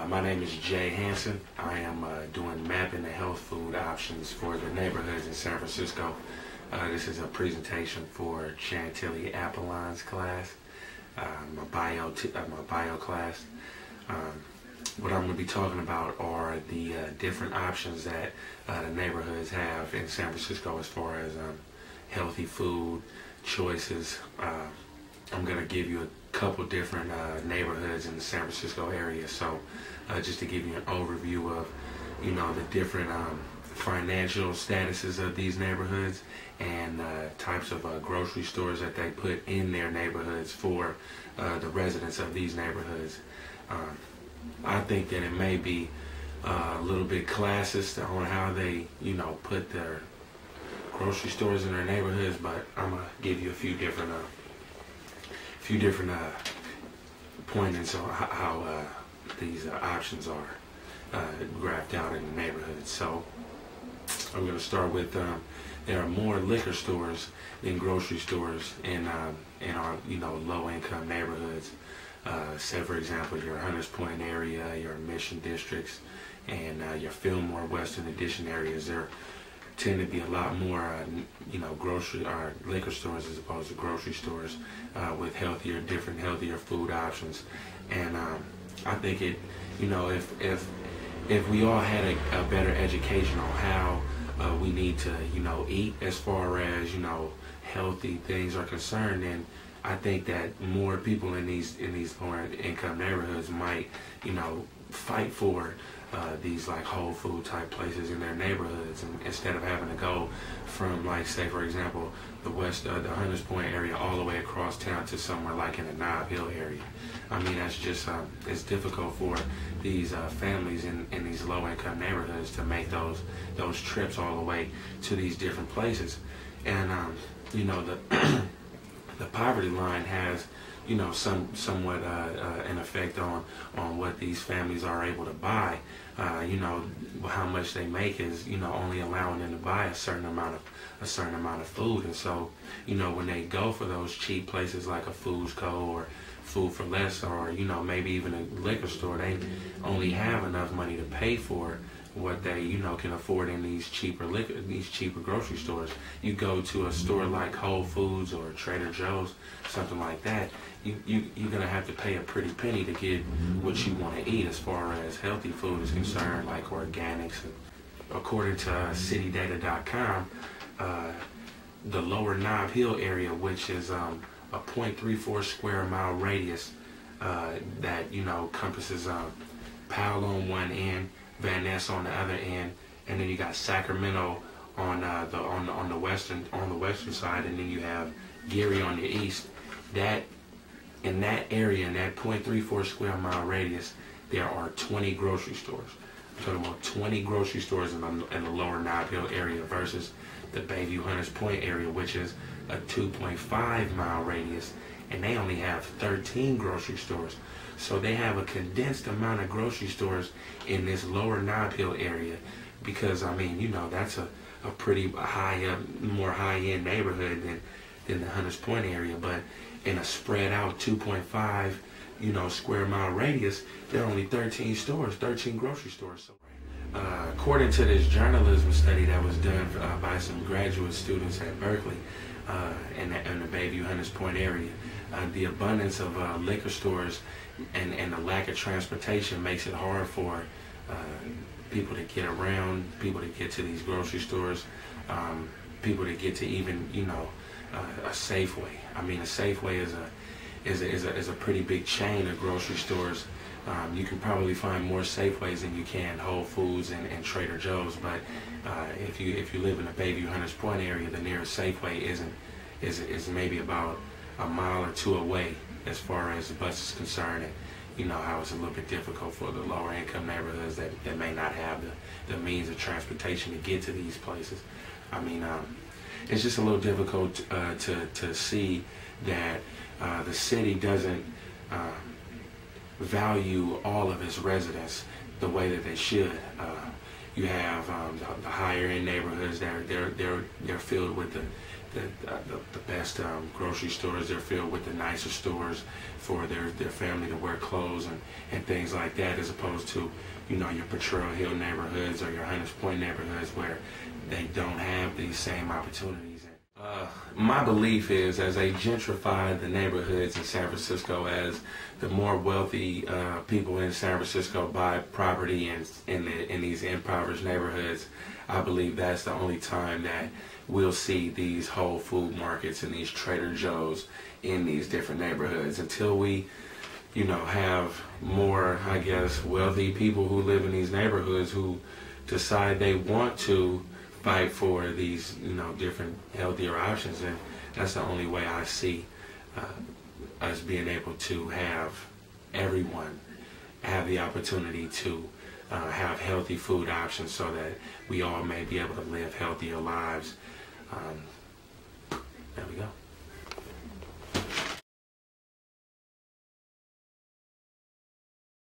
My name is Jay Hanson. I am doing mapping the health food options for the neighborhoods in San Francisco. This is a presentation for Chantilly Apollon's class, my bio class. What I'm going to be talking about are the different options that the neighborhoods have in San Francisco as far as healthy food choices. I'm going to give you a couple different neighborhoods in the San Francisco area. So just to give you an overview of, the different financial statuses of these neighborhoods and types of grocery stores that they put in their neighborhoods for the residents of these neighborhoods. I think that it may be a little bit classist on how they, put their grocery stores in their neighborhoods, but I'm gonna give you a few different pointers on how these options are graphed out in the neighborhoods. So I'm going to start with there are more liquor stores than grocery stores in our low-income neighborhoods. Say for example your Hunters Point area, your Mission districts, and your Fillmore Western Addition areas. There tend to be a lot more grocery or liquor stores as opposed to grocery stores with different healthier food options. And I think it, if we all had a better education on how we need to eat as far as healthy things are concerned, then I think that more people in these lower income neighborhoods might fight for these like whole food type places in their neighborhoods, and instead of having to go from, like, say for example, the Hunters Point area all the way across town to somewhere like in the Nob Hill area. I mean, that's just it's difficult for these families in these low income neighborhoods to make those trips all the way to these different places. And the poverty line has somewhat an effect on what these families are able to buy. How much they make is only allowing them to buy a certain amount of food. And so when they go for those cheap places like a Foods Co. or Food for Less, or maybe even a liquor store, they only have enough money to pay for what they can afford in these cheaper grocery stores. You go to a store like Whole Foods or Trader Joe's, something like that, you're gonna have to pay a pretty penny to get what you want to eat as far as healthy food is concerned, like organics. According to citydata.com, the lower Nob Hill area, which is a 0.34 square mile radius that encompasses Powell on one end, Van Ness on the other end, and then you got Sacramento on the western side, and then you have Geary on the east. That in that area, in that 0.34 square mile radius, there are 20 grocery stores. I'm talking about 20 grocery stores in the lower Nob Hill area versus the Bayview Hunters Point area, which is a 2.5 mile radius, and they only have 13 grocery stores. So they have a condensed amount of grocery stores in this lower Nob Hill area, because that's a pretty more high-end neighborhood than the Hunters Point area. But in a spread out 2.5 square mile radius, there are only 13 grocery stores. So, according to this journalism study that was done by some graduate students at Berkeley in the Bayview Hunters Point area, the abundance of liquor stores and the lack of transportation makes it hard for people to get around, people to get to these grocery stores, people to get to even a Safeway. I mean, a Safeway is a pretty big chain of grocery stores. You can probably find more Safeways than you can Whole Foods and Trader Joe's. But if you live in the Bayview Hunters Point area, the nearest Safeway is maybe about a mile or two away as far as the bus is concerned. And how it's a little bit difficult for the lower income neighborhoods that may not have the means of transportation to get to these places. I mean, it's just a little difficult to see that the city doesn't value all of its residents the way that they should. You have the higher end neighborhoods that they're filled with the best grocery stores. They're filled with the nicer stores for their family to wear clothes and things like that, as opposed to, you know, your Potrero Hill neighborhoods or your Hunters Point neighborhoods where they don't have these same opportunities. My belief is, as they gentrify the neighborhoods in San Francisco, as the more wealthy people in San Francisco buy property in these impoverished neighborhoods, I believe that's the only time that we'll see these Whole Food markets and these Trader Joe's in these different neighborhoods. Until we, you know, have more, I guess, wealthy people who live in these neighborhoods who decide they want to fight for these, you know, different healthier options, and that's the only way I see us being able to have everyone have the opportunity to have healthy food options, so that we all may be able to live healthier lives. There we go.